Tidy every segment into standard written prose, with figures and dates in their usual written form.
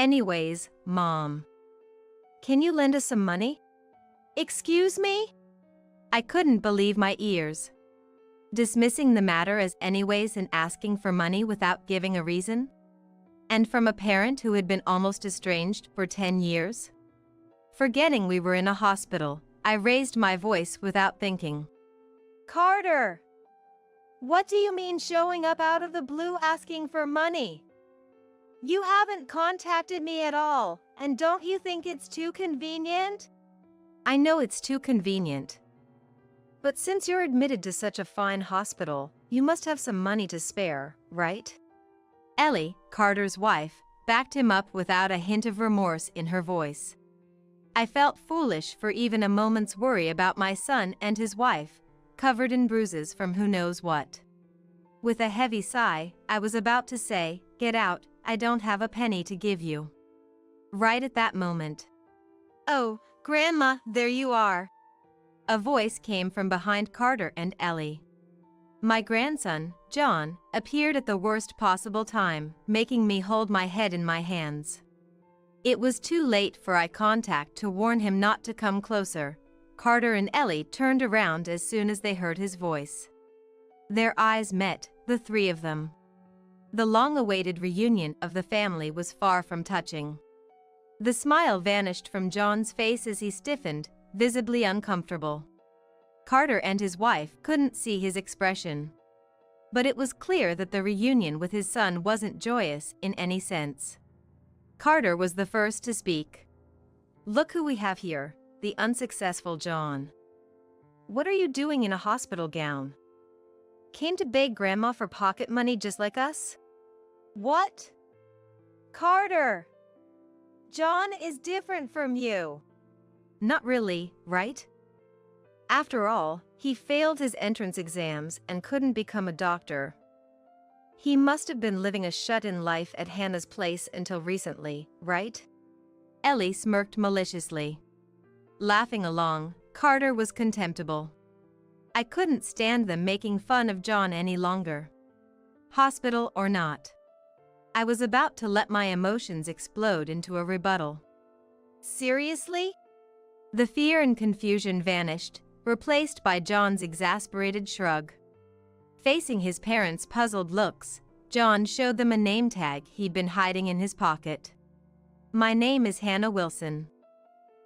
Anyways, Mom. Can you lend us some money? Excuse me? I couldn't believe my ears. Dismissing the matter as anyways and asking for money without giving a reason? And from a parent who had been almost estranged for 10 years? Forgetting we were in a hospital, I raised my voice without thinking. Carter! What do you mean showing up out of the blue asking for money? You haven't contacted me at all, and don't you think it's too convenient? I know it's too convenient. But since you're admitted to such a fine hospital, you must have some money to spare, right? Ellie, Carter's wife, backed him up without a hint of remorse in her voice. I felt foolish for even a moment's worry about my son and his wife, covered in bruises from who knows what. With a heavy sigh, I was about to say, "Get out, I don't have a penny to give you." Right at that moment. "Oh, Grandma, there you are." A voice came from behind Carter and Ellie. My grandson, John, appeared at the worst possible time, making me hold my head in my hands. It was too late for eye contact to warn him not to come closer. Carter and Ellie turned around as soon as they heard his voice. Their eyes met, the three of them. The long-awaited reunion of the family was far from touching. The smile vanished from John's face as he stiffened, visibly uncomfortable. Carter and his wife couldn't see his expression. But it was clear that the reunion with his son wasn't joyous in any sense. Carter was the first to speak. "Look who we have here, the unsuccessful John. What are you doing in a hospital gown? Came to beg Grandma for pocket money just like us?" "What? Carter! John is different from you." "Not really, right? After all, he failed his entrance exams and couldn't become a doctor. He must have been living a shut-in life at Hannah's place until recently, right?" Ellie smirked maliciously. Laughing along, Carter was contemptible. I couldn't stand them making fun of John any longer. Hospital or not. I was about to let my emotions explode into a rebuttal. "Seriously?" The fear and confusion vanished, replaced by John's exasperated shrug. Facing his parents' puzzled looks, John showed them a name tag he'd been hiding in his pocket. "My name is Hannah Wilson.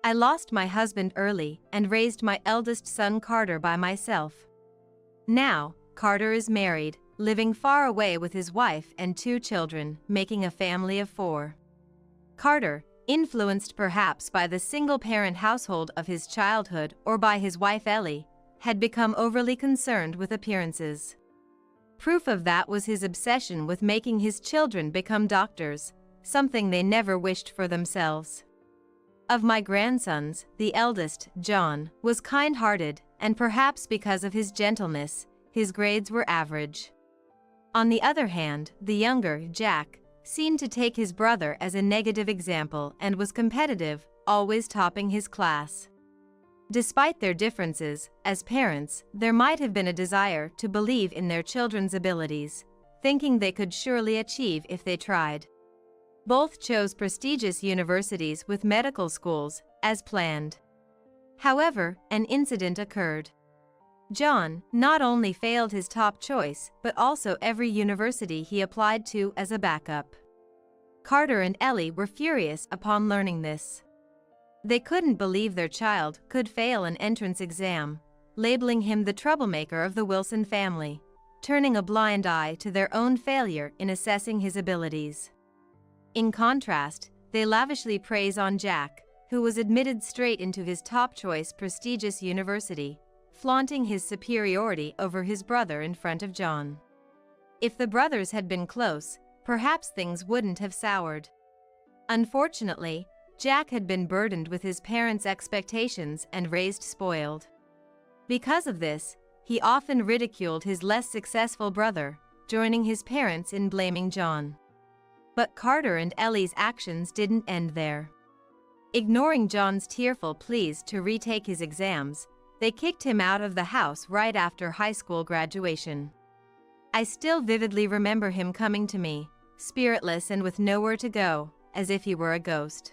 I lost my husband early and raised my eldest son Carter by myself. Now, Carter is married, living far away with his wife and 2 children, making a family of 4. Carter, influenced perhaps by the single-parent household of his childhood or by his wife Ellie, had become overly concerned with appearances. Proof of that was his obsession with making his children become doctors, something they never wished for themselves. Of my grandsons, the eldest, John, was kind-hearted, and perhaps because of his gentleness, his grades were average. On the other hand, the younger, Jack, seemed to take his brother as a negative example and was competitive, always topping his class. Despite their differences, as parents, there might have been a desire to believe in their children's abilities, thinking they could surely achieve if they tried. Both chose prestigious universities with medical schools, as planned. However, an incident occurred. John not only failed his top choice, but also every university he applied to as a backup. Carter and Ellie were furious upon learning this. They couldn't believe their child could fail an entrance exam, labeling him the troublemaker of the Wilson family, turning a blind eye to their own failure in assessing his abilities. In contrast, they lavishly praise on Jack, who was admitted straight into his top-choice prestigious university, flaunting his superiority over his brother in front of John. If the brothers had been close, perhaps things wouldn't have soured. Unfortunately, Jack had been burdened with his parents' expectations and raised spoiled. Because of this, he often ridiculed his less successful brother, joining his parents in blaming John. But Carter and Ellie's actions didn't end there. Ignoring John's tearful pleas to retake his exams, they kicked him out of the house right after high school graduation. I still vividly remember him coming to me, spiritless and with nowhere to go, as if he were a ghost.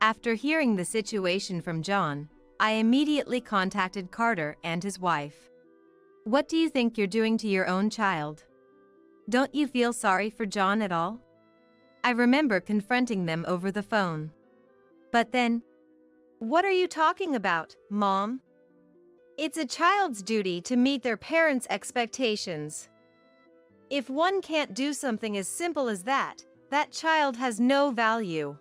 After hearing the situation from John, I immediately contacted Carter and his wife. What do you think you're doing to your own child? Don't you feel sorry for John at all? I remember confronting them over the phone. But then, what are you talking about, Mom? It's a child's duty to meet their parents' expectations. If one can't do something as simple as that, that child has no value.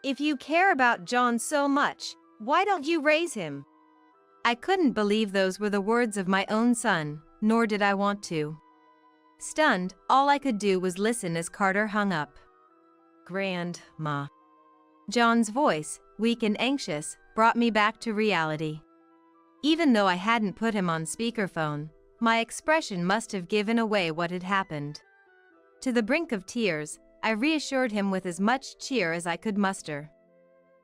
If you care about John so much, why don't you raise him? I couldn't believe those were the words of my own son, nor did I want to. Stunned, all I could do was listen as Carter hung up. Grandma. John's voice, weak and anxious, brought me back to reality. Even though I hadn't put him on speakerphone, my expression must have given away what had happened. To the brink of tears, I reassured him with as much cheer as I could muster.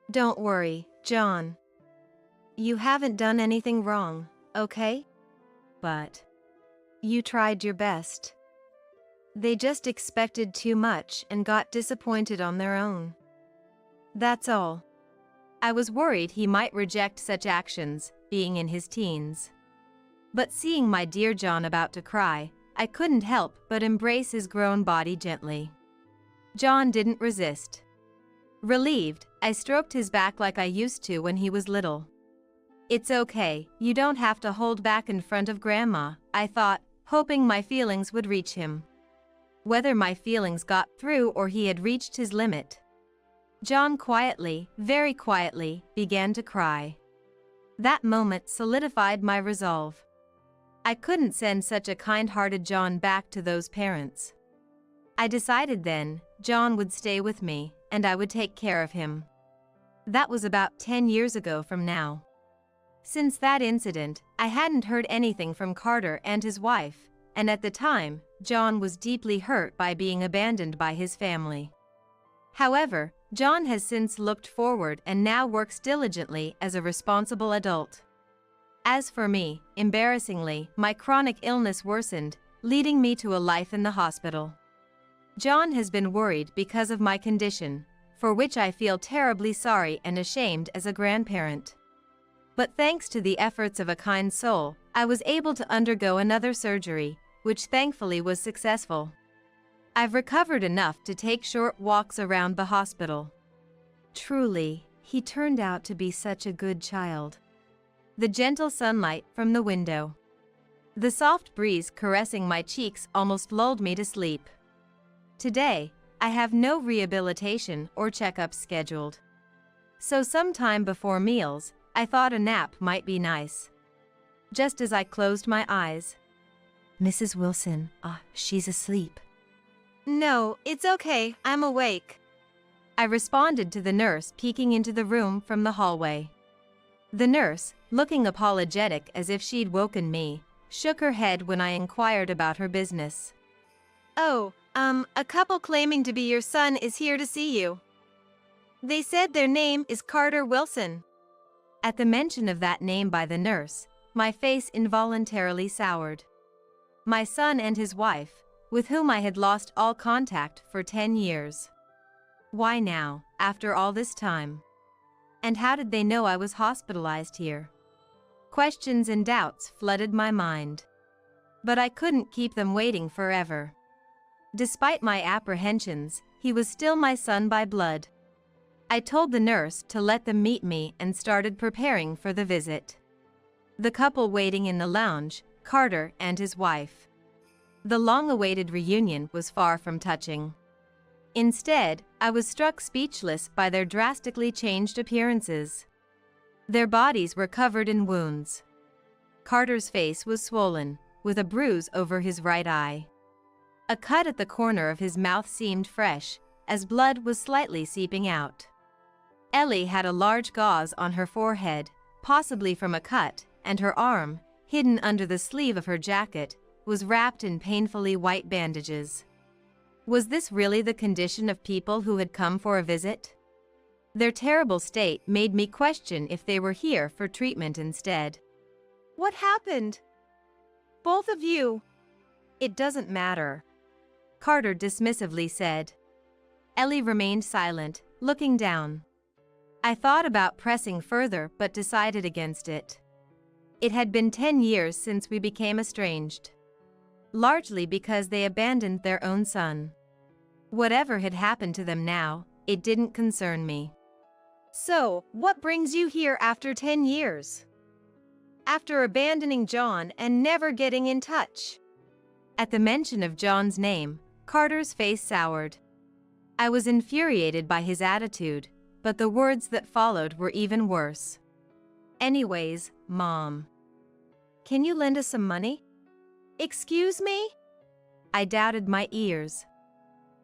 Don't worry, John. You haven't done anything wrong, okay? But you tried your best. They just expected too much and got disappointed on their own. That's all. I was worried he might reject such actions, being in his teens. But seeing my dear John about to cry, I couldn't help but embrace his grown body gently. John didn't resist. Relieved, I stroked his back like I used to when he was little. It's okay, you don't have to hold back in front of Grandma, I thought, hoping my feelings would reach him. Whether my feelings got through or he had reached his limit. John quietly, very quietly, began to cry. That moment solidified my resolve. I couldn't send such a kind-hearted John back to those parents. I decided then, John would stay with me, and I would take care of him. That was about 10 years ago from now. Since that incident, I hadn't heard anything from Carter and his wife, and at the time, John was deeply hurt by being abandoned by his family. However, John has since looked forward and now works diligently as a responsible adult. As for me, embarrassingly, my chronic illness worsened, leading me to a life in the hospital. John has been worried because of my condition, for which I feel terribly sorry and ashamed as a grandparent. But thanks to the efforts of a kind soul, I was able to undergo another surgery, which thankfully was successful. I've recovered enough to take short walks around the hospital. Truly, he turned out to be such a good child. The gentle sunlight from the window. The soft breeze caressing my cheeks almost lulled me to sleep. Today, I have no rehabilitation or checkups scheduled. So sometime before meals, I thought a nap might be nice. Just as I closed my eyes. Mrs. Wilson, she's asleep. No, it's okay, I'm awake. I responded to the nurse peeking into the room from the hallway. The nurse, looking apologetic as if she'd woken me, shook her head when I inquired about her business. Oh, a couple claiming to be your son is here to see you. They said their name is Carter Wilson. At the mention of that name by the nurse, my face involuntarily soured. My son and his wife, with whom I had lost all contact for 10 years. Why now, after all this time? And how did they know I was hospitalized here? Questions and doubts flooded my mind. But I couldn't keep them waiting forever. Despite my apprehensions, he was still my son by blood. I told the nurse to let them meet me and started preparing for the visit. The couple waiting in the lounge, Carter and his wife. The long-awaited reunion was far from touching. Instead, I was struck speechless by their drastically changed appearances. Their bodies were covered in wounds. Carter's face was swollen, with a bruise over his right eye. A cut at the corner of his mouth seemed fresh, as blood was slightly seeping out. Ellie had a large gauze on her forehead, possibly from a cut, and her arm, hidden under the sleeve of her jacket, was wrapped in painfully white bandages. Was this really the condition of people who had come for a visit? Their terrible state made me question if they were here for treatment instead. What happened? Both of you. It doesn't matter, Carter dismissively said. Ellie remained silent, looking down. I thought about pressing further but decided against it. It had been 10 years since we became estranged. Largely because they abandoned their own son. Whatever had happened to them now, it didn't concern me. So, what brings you here after 10 years? After abandoning John and never getting in touch? At the mention of John's name, Carter's face soured. I was infuriated by his attitude, but the words that followed were even worse. Anyways, Mom. Can you lend us some money? Excuse me? I doubted my ears.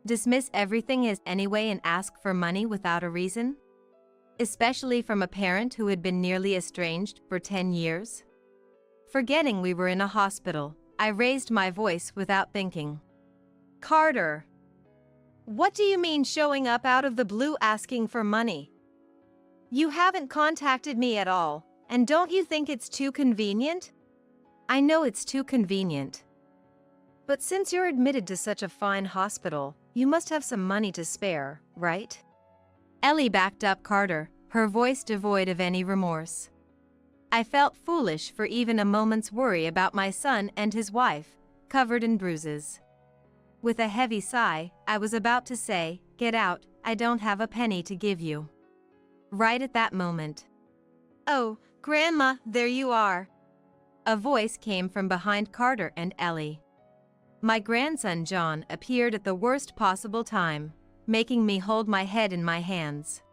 Dismiss everything as anyway and ask for money without a reason? Especially from a parent who had been nearly estranged for 10 years? Forgetting we were in a hospital, I raised my voice without thinking. Carter. What do you mean showing up out of the blue asking for money? You haven't contacted me at all, and don't you think it's too convenient? I know it's too convenient. But since you're admitted to such a fine hospital, you must have some money to spare, right? Ellie backed up Carter, her voice devoid of any remorse. I felt foolish for even a moment's worry about my son and his wife, covered in bruises. With a heavy sigh, I was about to say, "Get out, I don't have a penny to give you." Right at that moment. "Oh, Grandma, there you are." A voice came from behind Carter and Ellie. My grandson John appeared at the worst possible time, making me hold my head in my hands.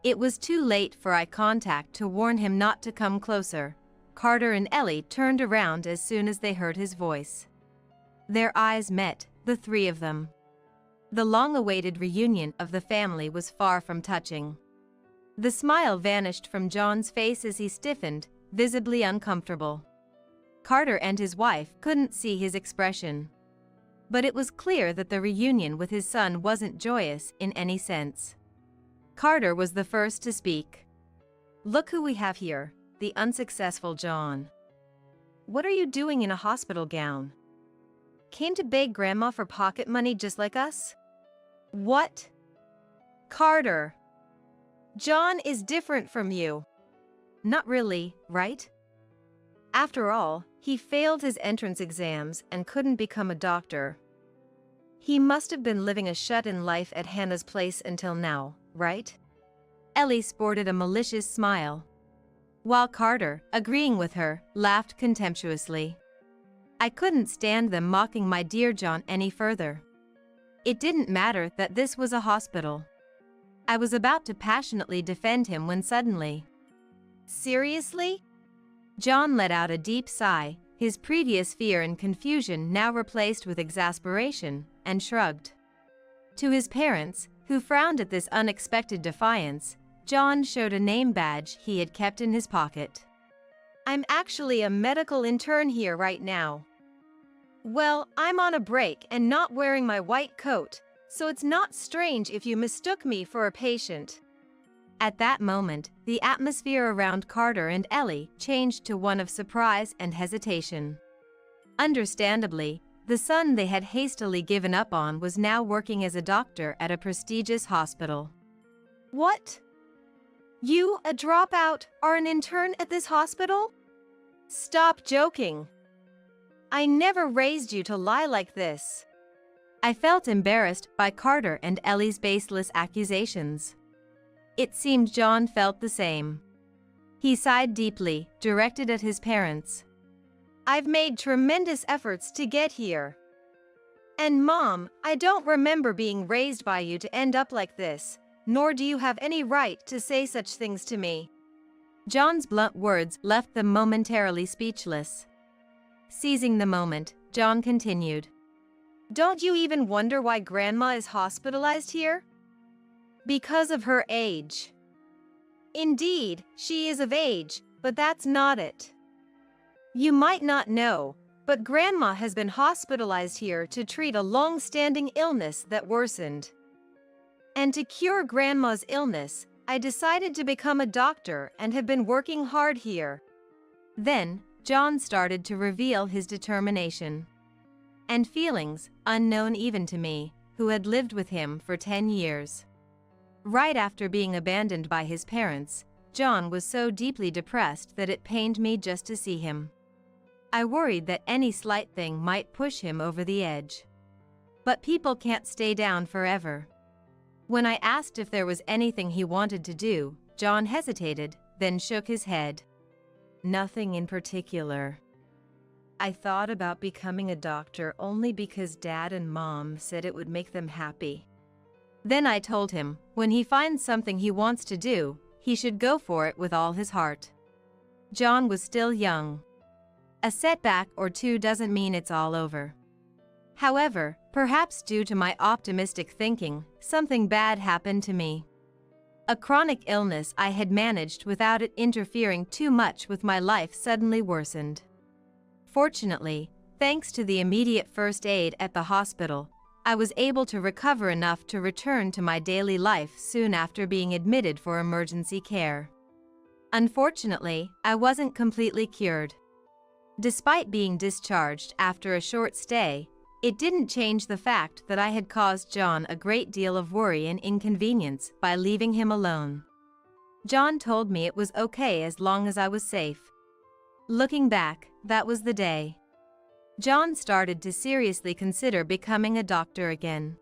It was too late for eye contact to warn him not to come closer. Carter and Ellie turned around as soon as they heard his voice. Their eyes met, the three of them. The long-awaited reunion of the family was far from touching. The smile vanished from John's face as he stiffened, visibly uncomfortable. Carter and his wife couldn't see his expression. But it was clear that the reunion with his son wasn't joyous in any sense. Carter was the first to speak. "Look who we have here, the unsuccessful John. What are you doing in a hospital gown? Came to beg Grandma for pocket money just like us? What? Carter. John is different from you. Not really, right? After all, he failed his entrance exams and couldn't become a doctor. He must have been living a shut-in life at Hannah's place until now, right?" Ellie sported a malicious smile, while Carter, agreeing with her, laughed contemptuously. I couldn't stand them mocking my dear John any further. It didn't matter that this was a hospital. I was about to passionately defend him when suddenly... "Seriously?" John let out a deep sigh, his previous fear and confusion now replaced with exasperation, and shrugged. To his parents, who frowned at this unexpected defiance, John showed a name badge he had kept in his pocket. "I'm actually a medical intern here right now. Well, I'm on a break and not wearing my white coat, so it's not strange if you mistook me for a patient." At that moment, the atmosphere around Carter and Ellie changed to one of surprise and hesitation. Understandably, the son they had hastily given up on was now working as a doctor at a prestigious hospital. "What? You, a dropout, are an intern at this hospital? Stop joking. I never raised you to lie like this." I felt embarrassed by Carter and Ellie's baseless accusations. It seemed John felt the same. He sighed deeply, directed at his parents. "I've made tremendous efforts to get here. And Mom, I don't remember being raised by you to end up like this, nor do you have any right to say such things to me." John's blunt words left them momentarily speechless. Seizing the moment, John continued. "Don't you even wonder why Grandma is hospitalized here? Because of her age. Indeed, she is of age, but that's not it. You might not know, but Grandma has been hospitalized here to treat a long-standing illness that worsened. And to cure Grandma's illness, I decided to become a doctor and have been working hard here." Then, John started to reveal his determination. And feelings, unknown even to me, who had lived with him for 10 years. Right after being abandoned by his parents, John was so deeply depressed that it pained me just to see him. I worried that any slight thing might push him over the edge. But people can't stay down forever. When I asked if there was anything he wanted to do, John hesitated, then shook his head. Nothing in particular. I thought about becoming a doctor only because Dad and Mom said it would make them happy. Then I told him, when he finds something he wants to do, he should go for it with all his heart. John was still young. A setback or two doesn't mean it's all over. However, perhaps due to my optimistic thinking, something bad happened to me. A chronic illness I had managed without it interfering too much with my life suddenly worsened. Fortunately, thanks to the immediate first aid at the hospital, I was able to recover enough to return to my daily life soon after being admitted for emergency care. Unfortunately, I wasn't completely cured. Despite being discharged after a short stay, it didn't change the fact that I had caused John a great deal of worry and inconvenience by leaving him alone. John told me it was okay as long as I was safe. Looking back, that was the day. John started to seriously consider becoming a doctor again.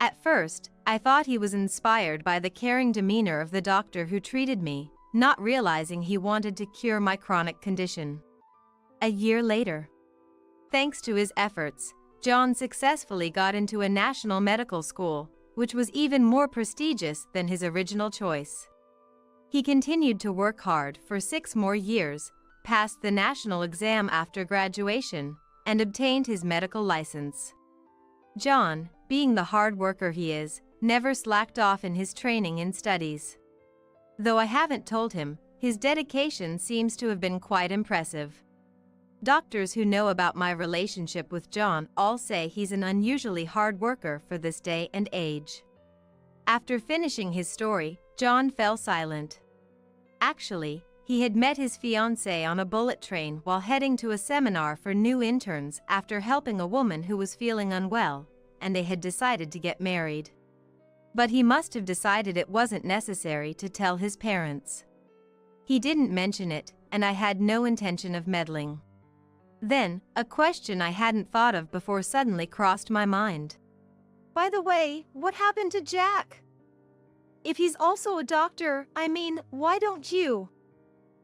At first, I thought he was inspired by the caring demeanor of the doctor who treated me, not realizing he wanted to cure my chronic condition. A year later, thanks to his efforts, John successfully got into a national medical school, which was even more prestigious than his original choice. He continued to work hard for 6 more years, passed the national exam after graduation, and obtained his medical license. John, being the hard worker he is, never slacked off in his training and studies. Though I haven't told him, his dedication seems to have been quite impressive. Doctors who know about my relationship with John all say he's an unusually hard worker for this day and age. After finishing his story, John fell silent. Actually, he had met his fiancée on a bullet train while heading to a seminar for new interns after helping a woman who was feeling unwell, and they had decided to get married. But he must have decided it wasn't necessary to tell his parents. He didn't mention it, and I had no intention of meddling. Then, a question I hadn't thought of before suddenly crossed my mind. By the way, what happened to Jack? If he's also a doctor, why don't you?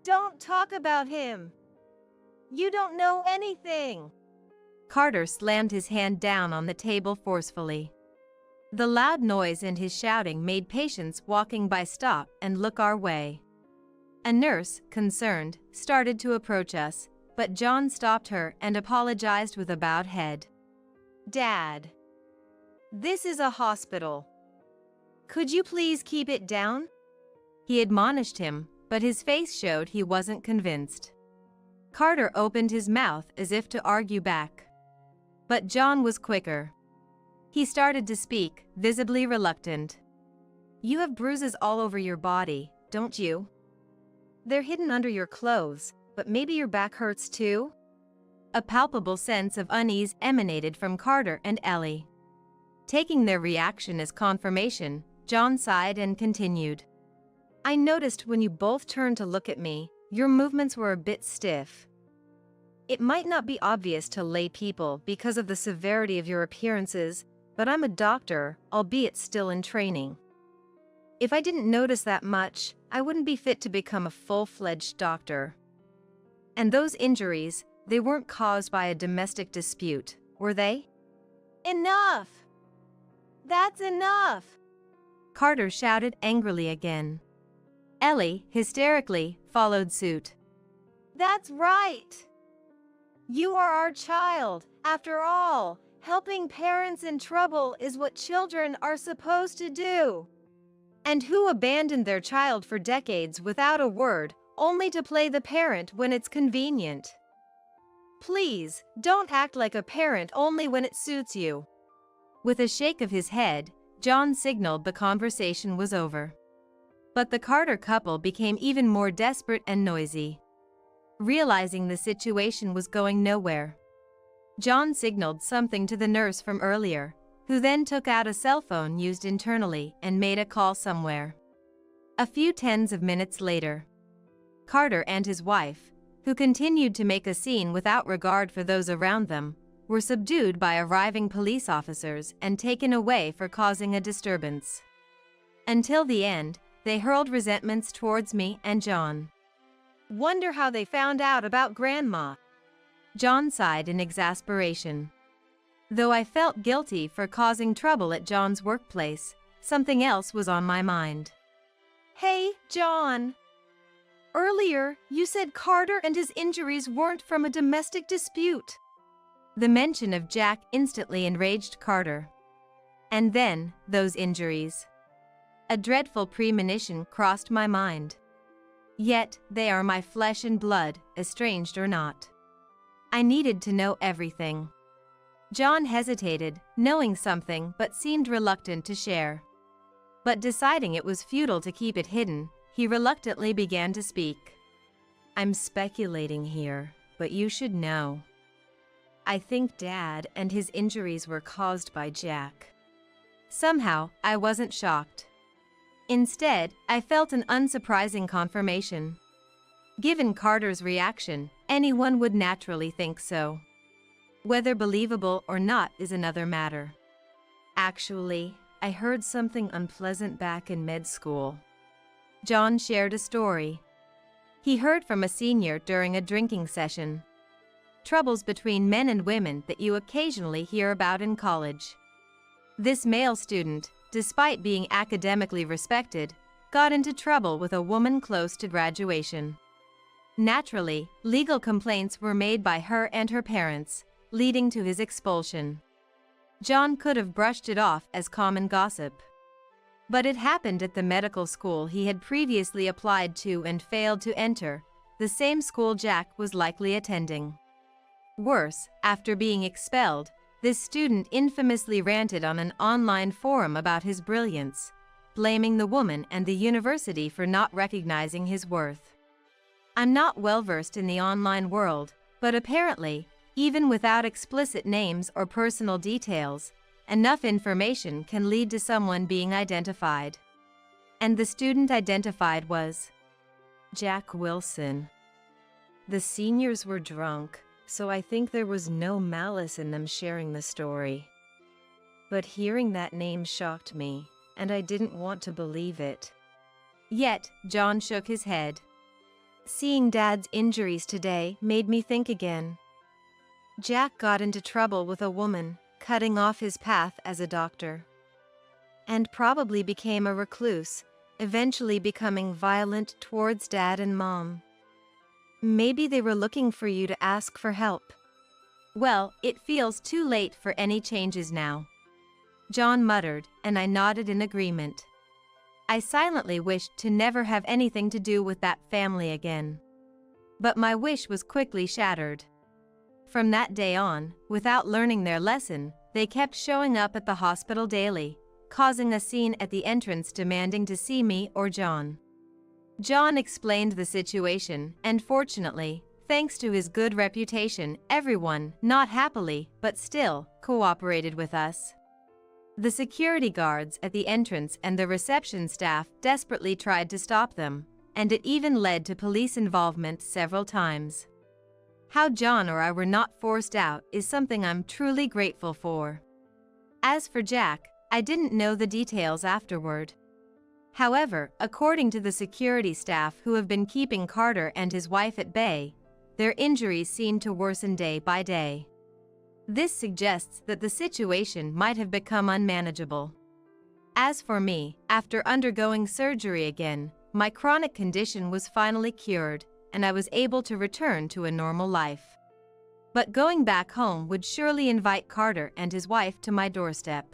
Don't talk about him. You don't know anything. Carter slammed his hand down on the table forcefully. The loud noise and his shouting made patients walking by stop and look our way. A nurse, concerned, started to approach us, but John stopped her and apologized with a bowed head. Dad, this is a hospital. Could you please keep it down? He admonished him, but his face showed he wasn't convinced. Carter opened his mouth as if to argue back. But John was quicker. He started to speak, visibly reluctant. You have bruises all over your body, don't you? They're hidden under your clothes, but maybe your back hurts too? A palpable sense of unease emanated from Carter and Ellie. Taking their reaction as confirmation, John sighed and continued. I noticed when you both turned to look at me, your movements were a bit stiff. It might not be obvious to lay people because of the severity of your appearances, but I'm a doctor, albeit still in training. If I didn't notice that much, I wouldn't be fit to become a full-fledged doctor. And those injuries, they weren't caused by a domestic dispute, were they? Enough! That's enough! Carter shouted angrily again. Ellie, hysterically, followed suit. That's right! You are our child. After all, helping parents in trouble is what children are supposed to do. And who abandoned their child for decades without a word, only to play the parent when it's convenient? Please, don't act like a parent only when it suits you. With a shake of his head, John signaled the conversation was over. But the Carter couple became even more desperate and noisy. Realizing the situation was going nowhere, John signaled something to the nurse from earlier, who then took out a cell phone used internally and made a call somewhere. A few tens of minutes later, Carter and his wife, who continued to make a scene without regard for those around them, were subdued by arriving police officers and taken away for causing a disturbance. Until the end, they hurled resentments towards me and John. Wonder how they found out about Grandma. John sighed in exasperation. Though I felt guilty for causing trouble at John's workplace, something else was on my mind. Hey, John. Earlier, you said Carter and his injuries weren't from a domestic dispute. The mention of Jack instantly enraged Carter. And then, those injuries. A dreadful premonition crossed my mind. Yet, they are my flesh and blood, estranged or not. I needed to know everything. John hesitated, knowing something but seemed reluctant to share. But deciding it was futile to keep it hidden, he reluctantly began to speak. I'm speculating here, but you should know. I think Dad and his injuries were caused by Jack. Somehow, I wasn't shocked. Instead, I felt an unsurprising confirmation. Given Carter's reaction, anyone would naturally think so. Whether believable or not is another matter. Actually, I heard something unpleasant back in med school. John shared a story. He heard from a senior during a drinking session. Troubles between men and women that you occasionally hear about in college. This male student, despite being academically respected, got into trouble with a woman close to graduation. Naturally, legal complaints were made by her and her parents, leading to his expulsion. John could have brushed it off as common gossip. But it happened at the medical school he had previously applied to and failed to enter, the same school Jack was likely attending. Worse, after being expelled, this student infamously ranted on an online forum about his brilliance, blaming the woman and the university for not recognizing his worth. I'm not well-versed in the online world, but apparently, even without explicit names or personal details, enough information can lead to someone being identified. And the student identified was Jack Wilson. The seniors were drunk, so I think there was no malice in them sharing the story. But hearing that name shocked me, and I didn't want to believe it. Yet, John shook his head. Seeing Dad's injuries today made me think again. Jack got into trouble with a woman, cutting off his path as a doctor. And probably became a recluse, eventually becoming violent towards Dad and Mom. Maybe they were looking for you to ask for help. Well, it feels too late for any changes now. John muttered, and I nodded in agreement. I silently wished to never have anything to do with that family again. But my wish was quickly shattered. From that day on, without learning their lesson, they kept showing up at the hospital daily, causing a scene at the entrance demanding to see me or John. John explained the situation, and fortunately, thanks to his good reputation, everyone, not happily, but still, cooperated with us. The security guards at the entrance and the reception staff desperately tried to stop them, and it even led to police involvement several times. How John or I were not forced out is something I'm truly grateful for. As for Jack, I didn't know the details afterward. However, according to the security staff who have been keeping Carter and his wife at bay, their injuries seemed to worsen day by day. This suggests that the situation might have become unmanageable. As for me, after undergoing surgery again, my chronic condition was finally cured, and I was able to return to a normal life. But going back home would surely invite Carter and his wife to my doorstep.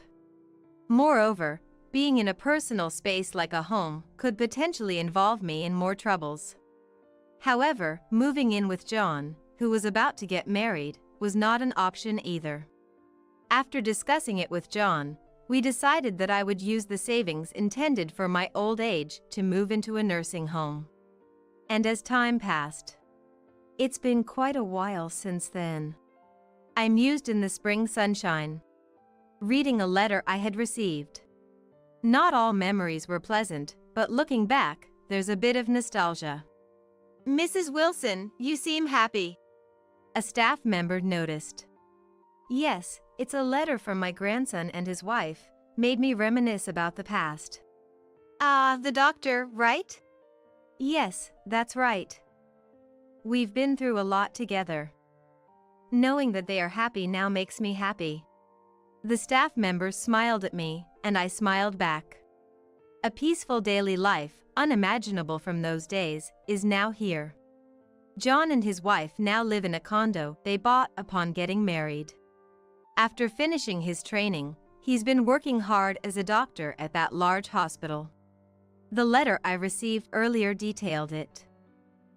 Moreover, being in a personal space like a home could potentially involve me in more troubles. However, moving in with John, who was about to get married, was not an option either. After discussing it with John, we decided that I would use the savings intended for my old age to move into a nursing home. And as time passed, it's been quite a while since then. I mused in the spring sunshine. reading a letter I had received. Not all memories were pleasant, but looking back, there's a bit of nostalgia. "Mrs. Wilson, you seem happy," a staff member noticed. Yes, it's a letter from my grandson and his wife, made me reminisce about the past. The doctor, right? Yes, that's right. We've been through a lot together. Knowing that they are happy now makes me happy. The staff member smiled at me, and I smiled back. A peaceful daily life, unimaginable from those days, is now here. John and his wife now live in a condo they bought upon getting married. After finishing his training, he's been working hard as a doctor at that large hospital. The letter I received earlier detailed it.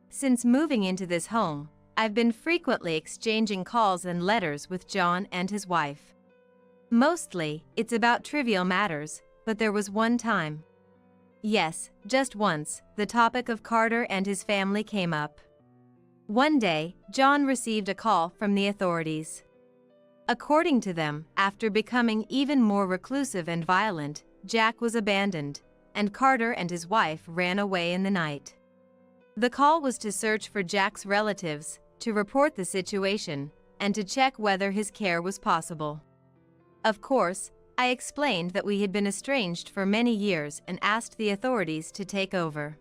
Since moving into this home, I've been frequently exchanging calls and letters with John and his wife. Mostly, it's about trivial matters, but there was one time. Yes, just once, the topic of Carter and his family came up. One day, John received a call from the authorities. According to them, after becoming even more reclusive and violent, Jack was abandoned, and Carter and his wife ran away in the night. The call was to search for Jack's relatives, to report the situation, and to check whether his care was possible. Of course, I explained that we had been estranged for many years and asked the authorities to take over.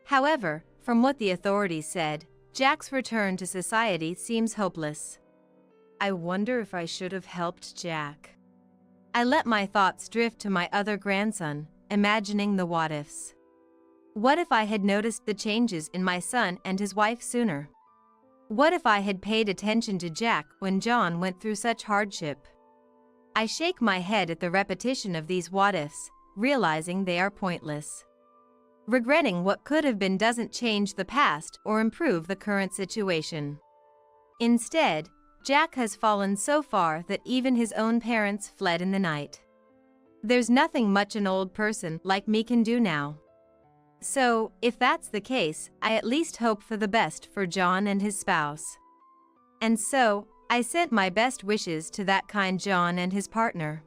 However, from what the authorities said, Jack's return to society seems hopeless. I wonder if I should have helped Jack. I let my thoughts drift to my other grandson, imagining the what-ifs. What if I had noticed the changes in my son and his wife sooner? What if I had paid attention to Jack when John went through such hardship? I shake my head at the repetition of these what-ifs, realizing they are pointless. Regretting what could have been doesn't change the past or improve the current situation. Instead, Jack has fallen so far that even his own parents fled in the night. There's nothing much an old person like me can do now. So, if that's the case, I at least hope for the best for John and his spouse. And so, I sent my best wishes to that kind John and his partner.